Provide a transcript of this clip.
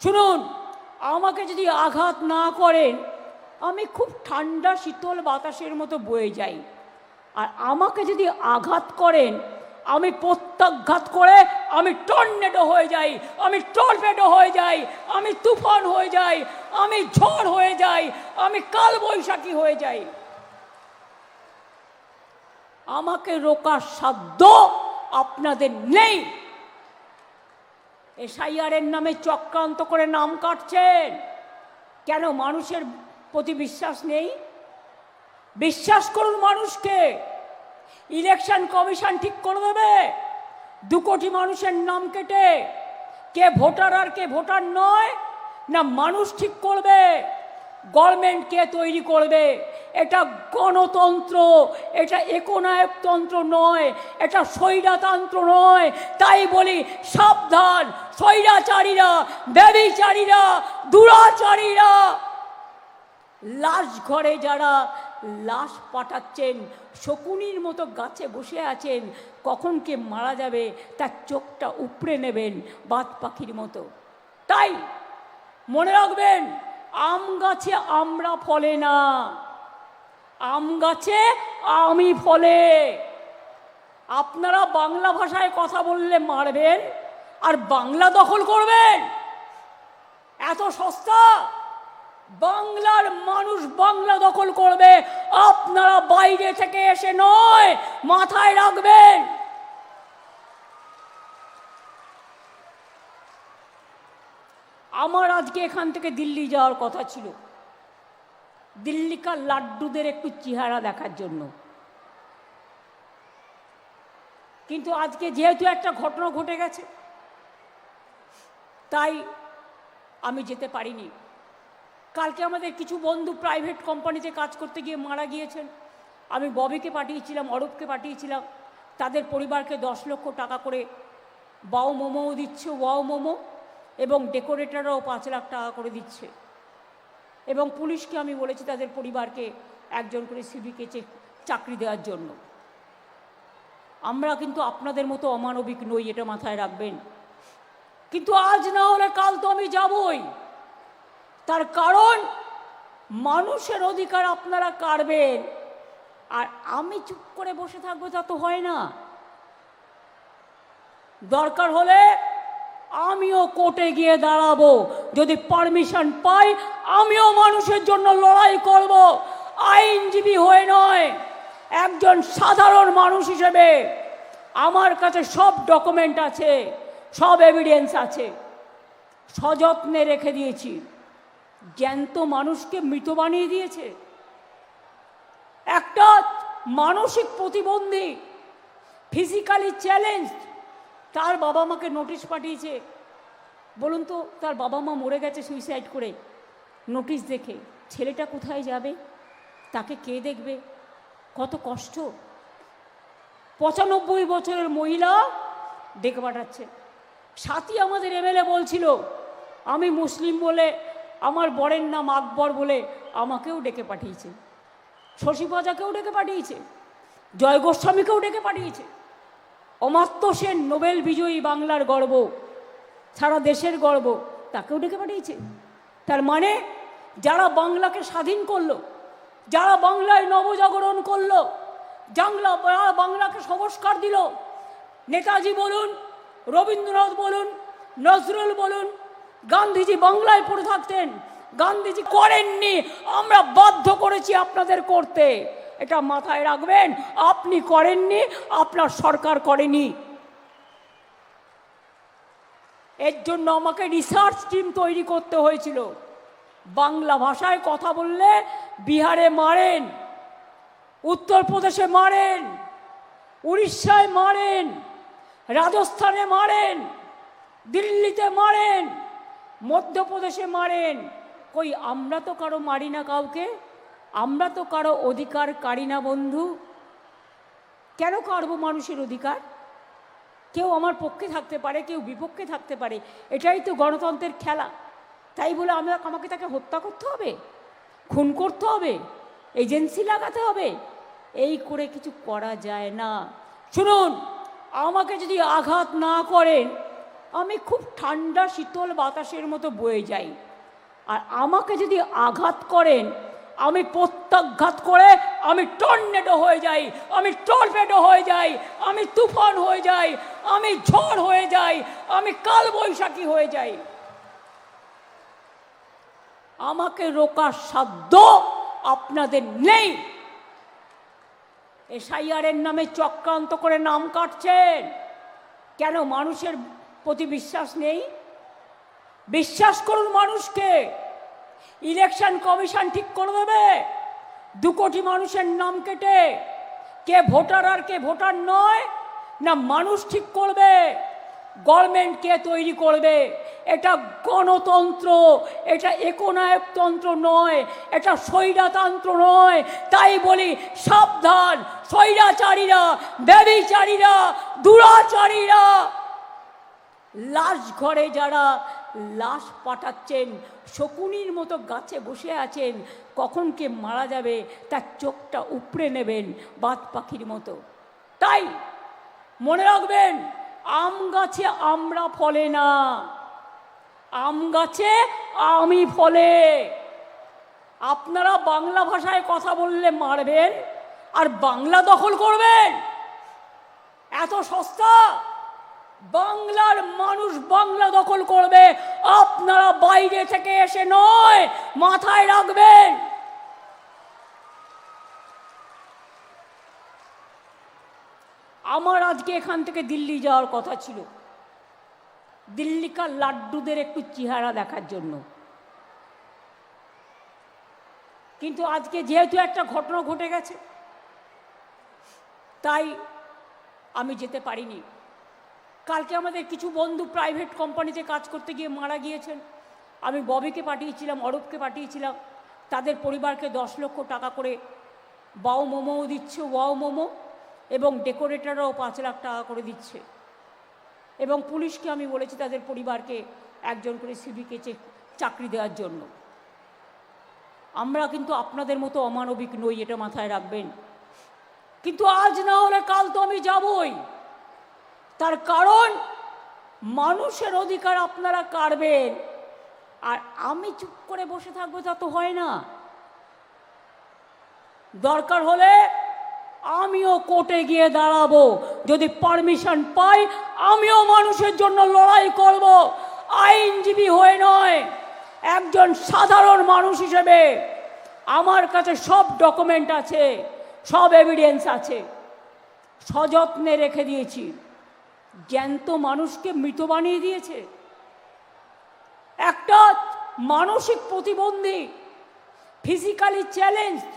শুনুন, আমাকে যদি আঘাত না করেন আমি খুব ঠান্ডা শীতল বাতাসের মতো বয়ে যাই, আর আমাকে যদি আঘাত করেন আমি প্রত্যাঘাত করে আমি টর্নেডো হয়ে যাই, আমি টর্পেডো হয়ে যাই, আমি তুফান হয়ে যাই, আমি ঝড় হয়ে যাই, আমি কালবৈশাখী হয়ে যাই। আমাকে রোকার সাধ্য আপনাদের নেই। এসআইআরের নামে চক্রান্ত করে নাম কাটছেন কেন? মানুষের প্রতি বিশ্বাস নেই? বিশ্বাস করুন মানুষকে। ইলেকশন কমিশন ঠিক করে দেবে 2 কোটি মানুষের নাম কেটে কে ভোটার আর কে ভোটার নয়, না মানুষ ঠিক করবে। গভর্নমেন্ট কে তৈরি করবে? এটা গণতন্ত্র, এটা একনায়কতন্ত্র নয়, এটা স্বৈরতন্ত্র নয়। তাই বলি সাবধান, স্বৈরাচারীরা, ব্যভিচারীরা, দুরাচারীরা, লাশ ঘরে যারা লাশ পাঠাচ্ছেন, শকুনির মতো গাছে বসে আছেন, কখন কে মারা যাবে তার চোখটা উপড়ে নেবেন বাদ পাখির মতো। তাই মনে রাখবেন, আম গাছে আমরা ফলে না, আম গাছে আমি ফলে। আপনারা বাংলা ভাষায় কথা বললে মারবেন আর বাংলা দখল করবেন? এত সস্তা? বাংলার মানুষ বাংলা দখল করবে, আপনারা বাইরে থেকে এসে নয়, মাথায় রাখবেন। আমার আজকে এখান থেকে দিল্লি যাওয়ার কথা ছিল, দিল্লিকার লাড্ডুদের একটু চেহারা দেখার জন্য, কিন্তু আজকে যেহেতু একটা ঘটনা ঘটে গেছে তাই আমি যেতে পারিনি। কালকে আমাদের কিছু বন্ধু প্রাইভেট কোম্পানিতে কাজ করতে গিয়ে মারা গিয়েছেন। আমি ববিকে পাঠিয়েছিলাম, অরূপকে পাঠিয়েছিলাম, তাদের পরিবারকে 10 লক্ষ টাকা করে বাউ মোমোও দিচ্ছে, ওয়াও মোমো, এবং ডেকোরেটররাও 5 লাখ টাকা করে দিচ্ছে। এবং পুলিশকে আমি বলেছি তাদের পরিবারকে একজন করে সিভিকে চাকরি দেওয়ার জন্য। আমরা কিন্তু আপনাদের মতো অমানবিক নই, এটা মাথায় রাখবেন। কিন্তু আজ না হলে কাল তো আমি যাবই। তার কারণ মানুষের অধিকার আপনারা কাড়বেন আর আমি চুপ করে বসে থাকবো, তা তো হয় না। দরকার হলে আমিও কোর্টে গিয়ে দাঁড়াবো, যদি পারমিশন পাই আমিও মানুষের জন্য লড়াই করব, আইনজীবী হয়ে নয়, একজন সাধারণ মানুষ হিসেবে। আমার কাছে সব ডকুমেন্ট আছে, সব এভিডেন্স আছে, সযত্নে রেখে দিয়েছি। জ্যান্ত মানুষকে মৃত বানিয়ে দিয়েছে। একটা মানসিক প্রতিবন্ধী, ফিজিক্যালি চ্যালেঞ্জ, তার বাবা মাকে নোটিশ পাঠিয়েছে। বলুন তো, তার বাবা মা মরে গেছে সুইসাইড করে, নোটিশ দেখে। ছেলেটা কোথায় যাবে? তাকে কে দেখবে? কত কষ্ট। 95 বছরের মহিলা ডেকে পাঠাচ্ছে। সাথী আমাদের এমএলএ বলছিল, আমি মুসলিম বলে, আমার বরের নাম আকবর বলে আমাকেও ডেকে পাঠিয়েছে, শশী পাজাকেও ডেকে পাঠিয়েছে, জয় গোস্বামীকেও ডেকে পাঠিয়েছে। অমাত্য সেন, নোবেল বিজয়ী, বাংলার গর্ব, সারা দেশের গর্ব, তাকেও ডেকে পাঠিয়েছে। তার মানে যারা বাংলাকে স্বাধীন করলো, যারা বাংলায় নবজাগরণ করলো, যারা বাংলাকে সংস্কার দিল, নেতাজি বলুন, রবীন্দ্রনাথ বলুন, নজরুল বলুন, গান্ধীজি বাংলায় পড়ে থাকতেন, গান্ধীজি করেননি, আমরা বাধ্য করেছি আপনাদের করতে। এটা মাথায় রাখবেন। আপনি করেননি, আপনার সরকার করেনি। এর জন্য আমাকে রিসার্চ টিম তৈরি করতে হয়েছিল। বাংলা ভাষায় কথা বললে বিহারে মারেন, উত্তরপ্রদেশে মারেন, উড়িষ্যায় মারেন, রাজস্থানে মারেন, দিল্লিতে মারেন, মধ্যপ্রদেশে মারেন। কই আমরা তো কারো মারি না কাউকে, আমরা তো কারো অধিকার কাড়ি না বন্ধু। কেন কাড়বো মানুষের অধিকার? কেউ আমার পক্ষে থাকতে পারে, কেউ বিপক্ষে থাকতে পারে, এটাই তো গণতন্ত্রের খেলা। তাই বলে আমাকে তাকে হত্যা করতে হবে, খুন করতে হবে, এজেন্সি লাগাতে হবে? এই করে কিছু করা যায় না। শুনুন, আমাকে যদি আঘাত না করেন আমি খুব ঠান্ডা শীতল বাতাসের মতো বয়ে যাই। আর আমাকে যদি আঘাত করেন, আমি প্রত্যাঘাত করে আমি টর্নেডো হয়ে যাই, আমি টর্পেডো হয়ে যাই, আমি তুফান হয়ে যাই, আমি ঝড় হয়ে যাই, আমি কালবৈশাখী হয়ে যাই। আমাকে রোকার সাধ্য আপনাদের নেই। এসআইআরের নামে চক্রান্ত করে নাম কাটছেন কেন? মানুষের প্রতি বিশ্বাস নেই? বিশ্বাস করুন মানুষকে। ইলেকশন কমিশন ঠিক করে দেবে 2 কোটি মানুষের নাম কেটে কে ভোটার আর কে ভোটার নয়, না মানুষ ঠিক করবে? গভর্নমেন্ট কে তৈরি করবে? এটা গণতন্ত্র, এটা একনায়কতন্ত্র নয়, এটা স্বৈরতন্ত্র নয়। তাই বলি সাবধান, স্বৈরাচারীরা, ব্যভিচারীরা, দুরাচারীরা, লাশ ঘরে যারা লাশ পাঠাচ্ছেন, শকুনির মতো গাছে বসে আছেন, কখন কে মারা যাবে তার চোখটা উপড়ে নেবেন বাদ পাখির মতো। তাই মনে রাখবেন, আম গাছে আমরা ফলে না, আম গাছে আমি ফলে। আপনারা বাংলা ভাষায় কথা বললে মারবেন আর বাংলা দখল করবেন? এত সস্তা? বাংলার মানুষ বাংলা দখল করবে, আপনারা বাইরে থেকে এসে নয়, মাথায় রাখবেন। আমার আজকে এখান থেকে দিল্লি যাওয়ার কথা ছিল, দিল্লিকার লাড্ডুদের একটু চেহারা দেখার জন্য। কিন্তু আজকে যেহেতু একটা ঘটনা ঘটে গেছে, তাই আমি যেতে পারিনি। কালকে আমাদের কিছু বন্ধু প্রাইভেট কোম্পানিতে কাজ করতে গিয়ে মারা গিয়েছেন। আমি ববিকে পাঠিয়েছিলাম, অরূপকে পাঠিয়েছিলাম, তাদের পরিবারকে 10 লক্ষ টাকা করে বাউ মোমোও দিচ্ছে, ওয়াও মোমো, এবং ডেকোরেটররাও 5 লাখ টাকা করে দিচ্ছে। এবং পুলিশকে আমি বলেছি তাদের পরিবারকে একজন করে সিভিকে চাকরি দেওয়ার জন্য। আমরা কিন্তু আপনাদের মতো অমানবিক নই, এটা মাথায় রাখবেন। কিন্তু আজ না হলে কাল তো আমি যাবই। তার কারণ মানুষের অধিকার আপনারা কাড়বেন আর আমি চুপ করে বসে থাকবো, তা তো হয় না। দরকার হলে আমিও কোর্টে গিয়ে দাঁড়াবো, যদি পারমিশন পাই আমিও মানুষের জন্য লড়াই করব, আইনজীবী হয়ে নয়, একজন সাধারণ মানুষ হিসেবে। আমার কাছে সব ডকুমেন্ট আছে, সব এভিডেন্স আছে, সযত্নে রেখে দিয়েছি। জ্যান্ত মানুষকে মৃত বানিয়ে দিয়েছে। একটা মানসিক প্রতিবন্ধী, ফিজিক্যালি চ্যালেঞ্জ